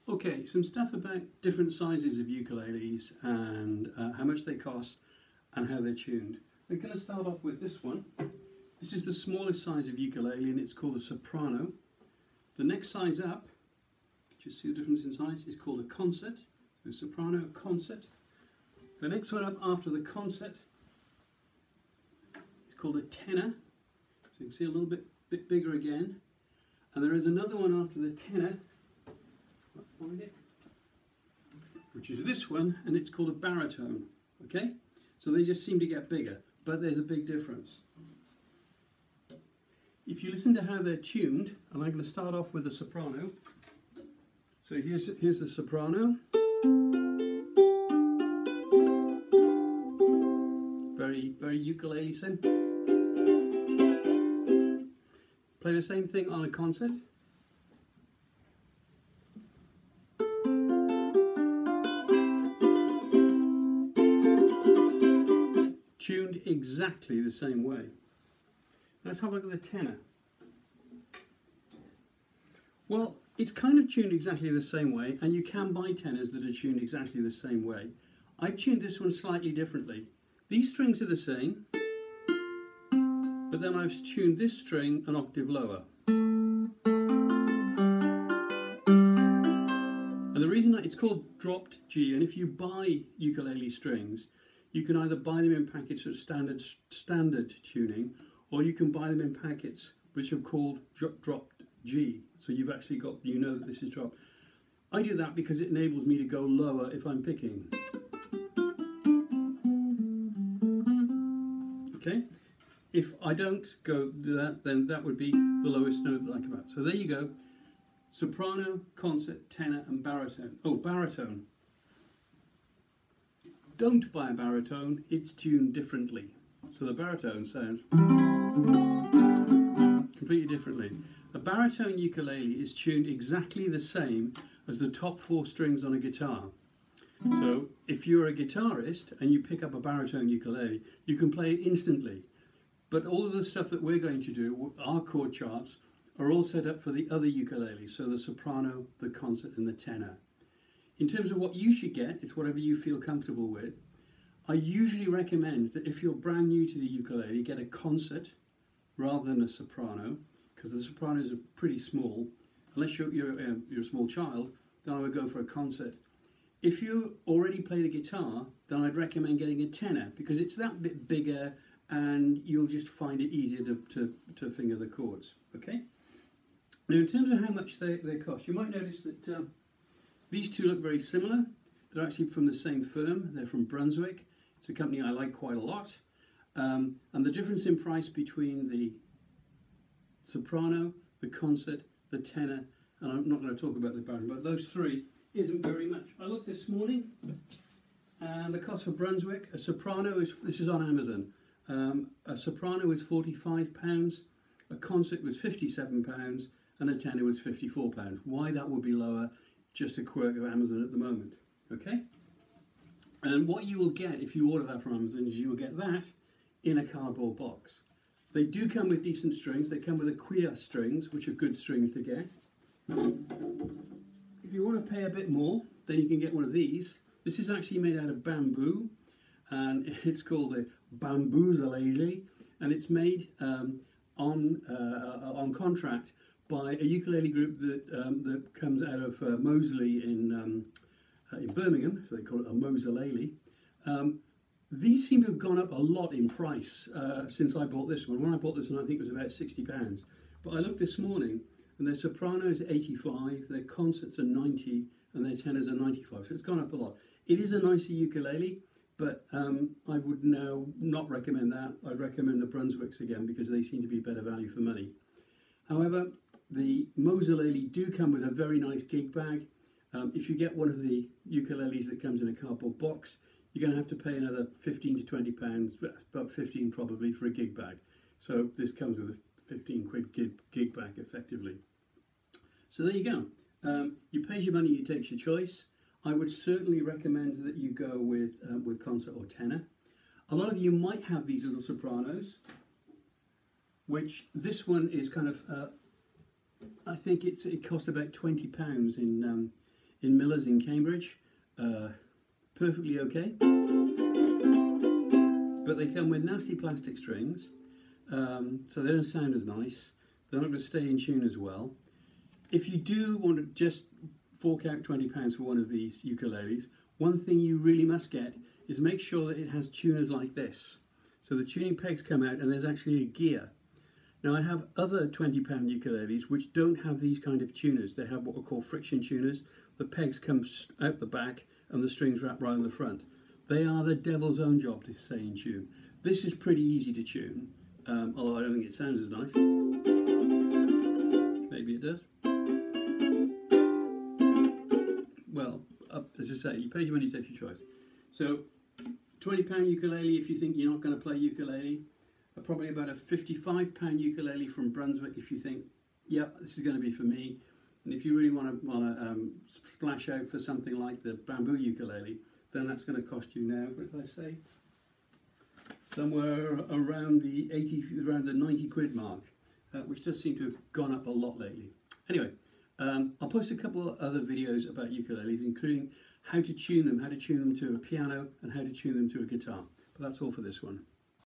Okay, some stuff about different sizes of ukuleles and how much they cost and how they're tuned. We're going to start off with this one. This is the smallest size of ukulele and it's called a soprano. The next size up, just see the difference in size, is called a concert. So soprano, concert. The next one up after the concert is called a tenor. So you can see a little bit bigger again. And there is another one after the tenor, find it, which is this one, and it's called a baritone. Okay, so they just seem to get bigger, but there's a big difference. If you listen to how they're tuned, and I'm going to start off with a soprano. So here's the soprano. Very ukulele sound. Play the same thing on a concert. Tuned exactly the same way. Let's have a look at the tenor. Well, it's kind of tuned exactly the same way, and you can buy tenors that are tuned exactly the same way. I've tuned this one slightly differently. These strings are the same, but then I've tuned this string an octave lower. And the reason that it's called dropped G, and if you buy ukulele strings, you can either buy them in packets of standard tuning, or you can buy them in packets which are called dropped G. So you've actually got, you know that this is dropped. I do that because it enables me to go lower if I'm picking. Okay? If I don't go do that, then that would be the lowest note that I come out. So there you go. Soprano, concert, tenor, and baritone. Oh, baritone. Don't buy a baritone, it's tuned differently. So the baritone sounds completely differently. A baritone ukulele is tuned exactly the same as the top 4 strings on a guitar. So if you're a guitarist and you pick up a baritone ukulele, you can play it instantly. But all of the stuff that we're going to do, our chord charts, are all set up for the other ukuleles. So the soprano, the concert, and the tenor. In terms of what you should get, it's whatever you feel comfortable with. I usually recommend that if you're brand new to the ukulele, get a concert rather than a soprano, because the sopranos are pretty small. Unless you're a small child, then I would go for a concert. If you already play the guitar, then I'd recommend getting a tenor, because it's that bit bigger and you'll just find it easier to finger the chords. Okay? Now in terms of how much they cost, you might notice that these two look very similar. They're actually from the same firm. They're from Brunswick. It's a company I like quite a lot. And the difference in price between the soprano, the concert, the tenor, and I'm not going to talk about the baritone, but those three isn't very much. I looked this morning, and the cost for Brunswick, a soprano is, this is on Amazon, a soprano is £45, a concert was £57, and a tenor was £54. Why that would be lower? Just a quirk of Amazon at the moment. Okay? And what you will get if you order that from Amazon is you will get that in a cardboard box. They do come with decent strings. They come with Aquia strings, which are good strings to get. If you want to pay a bit more, then you can get one of these. This is actually made out of bamboo, and it's called a Ukulele, and it's made on contract by a ukulele group that comes out of Moseley in Birmingham, so they call it a Moselele. These seem to have gone up a lot in price since I bought this one. When I bought this one, I think it was about £60. But I looked this morning, and their sopranos are 85, their concerts are 90, and their tenors are 95. So it's gone up a lot. It is a nicer ukulele, but I would now not recommend that. I'd recommend the Brunswicks again because they seem to be better value for money. However, the Moselele do come with a very nice gig bag. If you get one of the ukuleles that comes in a cardboard box, you're going to have to pay another £15 to £20, about 15 probably, for a gig bag. So this comes with a 15 quid gig bag effectively. So there you go. You pay your money, you take your choice. I would certainly recommend that you go with concert or tenor. A lot of you might have these little sopranos, which this one is kind of, I think it cost about £20 in in Miller's in Cambridge. Perfectly okay. But they come with nasty plastic strings, so they don't sound as nice. They're not going to stay in tune as well. If you do want to just fork out £20 for one of these ukuleles, one thing you really must get is make sure that it has tuners like this. So the tuning pegs come out and there's actually a gear. Now I have other £20 ukuleles which don't have these kind of tuners. They have what are called friction tuners. The pegs come out the back and the strings wrap right on the front. They are the devil's own job to stay in tune. This is pretty easy to tune, although I don't think it sounds as nice. Maybe it does. Well, as I say, you pay your money, take your choice. So, £20 ukulele if you think you're not going to play ukulele. Probably about a £55 ukulele from Brunswick if you think, yep, this is going to be for me. And if you really want to splash out for something like the bamboo ukulele, then that's going to cost you now, what did I say? Somewhere around the 90 quid mark, which does seem to have gone up a lot lately. Anyway, I'll post a couple of other videos about ukuleles, including how to tune them to a piano and how to tune them to a guitar. But that's all for this one.